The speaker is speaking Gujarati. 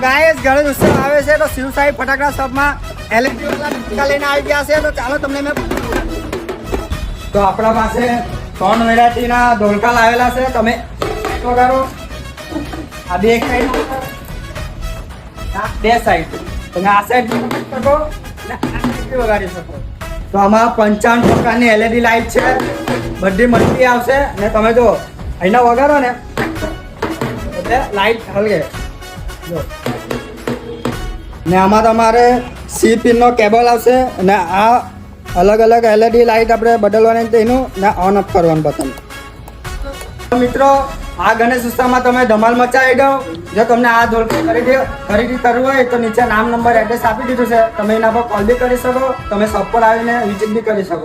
ગાઈસ ગણેશ ઉત્સવ આવે છે તો શિવ સાઈ ફટાકડા શોપમાં એલઈડી વાળા ફટાકડા લઈને આવી ગયા છે. તો ચાલો તમને મેં તો આપણા પાસે 3 વેરાયટીના ઢોલકા લાવેલા છે. તમે વગાડો આ બે સાઈડ આ બે સાઈડ તમે આ સાઈડ શકો અને આ સાઈડ વગાડી શકો. તો આમાં 55 પ્રકારની એલઈડી લાઈટ છે. બધી મલ્ટી આવશે અને તમે જો અહીંના વગાડો ને એટલે લાઈટ હલગે જો. ને આમાં તમારે સી પિનનો કેબલ આવશે અને આ અલગ અલગ એલઈડી લાઈટ આપણે બદલવાની તેનું ને ઓન ઓફ કરવાનું બટન. મિત્રો આ ગણેશ ઉત્સવમાં તમે ધમાલ મચાવી દો. જો તમને આ ઢોલકી ખરીદી કરવું હોય તો નીચે નામ નંબર એડ્રેસ આપી દીધું છે. તમે એના પર કોલ બી કરી શકો, તમે શોપ પર આવીને વિઝિટ બી કરી શકો.